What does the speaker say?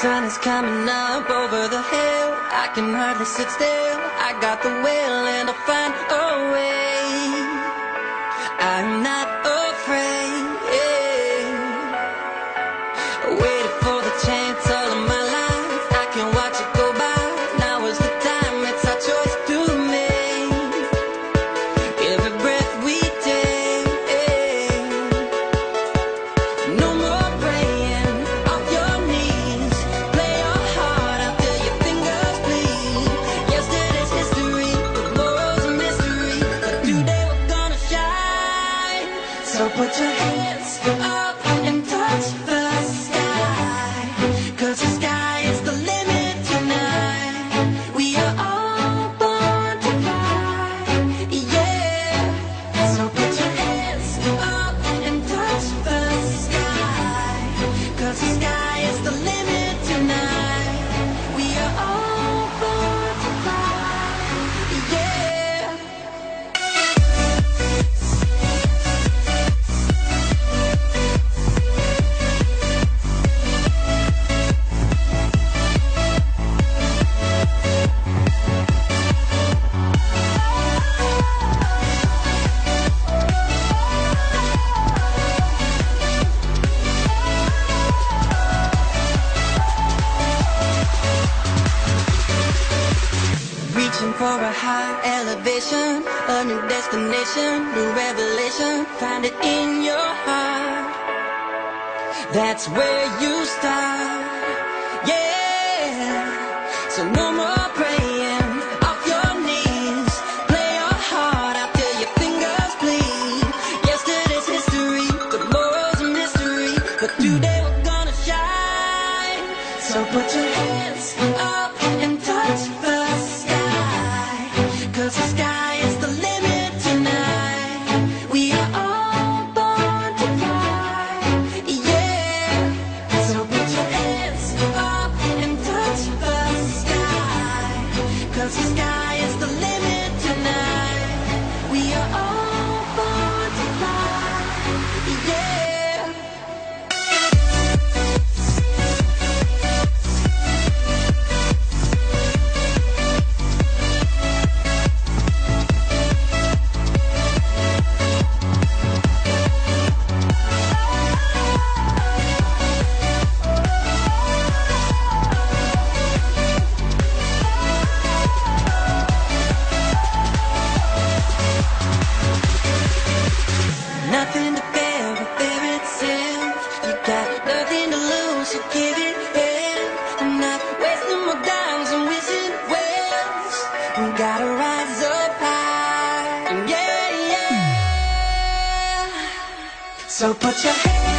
sun is coming up over the hill. I can hardly sit still. I got the will and I'll find a way. I'm not afraid. Waited for the chance all of my life. I can watch it go by. Now is the time. It's our choice to make. Every breath we take. No more praying off your knees. Play your heart out till your fingers bleed. Yesterday's history, tomorrow's a mystery, but today we're gonna shine. So put your hands up and touch the sky, 'cause the sky is the limit tonight. We are all born to fly, yeah. So put your hands up and touch the sky, 'cause the sky is the limit tonight. We are all born to fly, yeah. Reaching for a high elevation, a new destination, new revelation. Find it in your heart. That's where you start, yeah. So no more praying off your knees. Play your heart out till your fingers bleed. Yesterday's history, tomorrow's a mystery, but today we're gonna shine. So put your hands up and touch the sky, 'cause the sky is the limit tonight. We are all born to fly, yeah. So put your hands up and touch the sky, 'cause the sky is the limit tonight. We are all born to fly, yeah. Nothing to fear but fear itself. You got nothing to lose, so give it hell. I'm not wasting my dimes and wishing wells. We gotta rise up high, yeah, yeah. So put your hands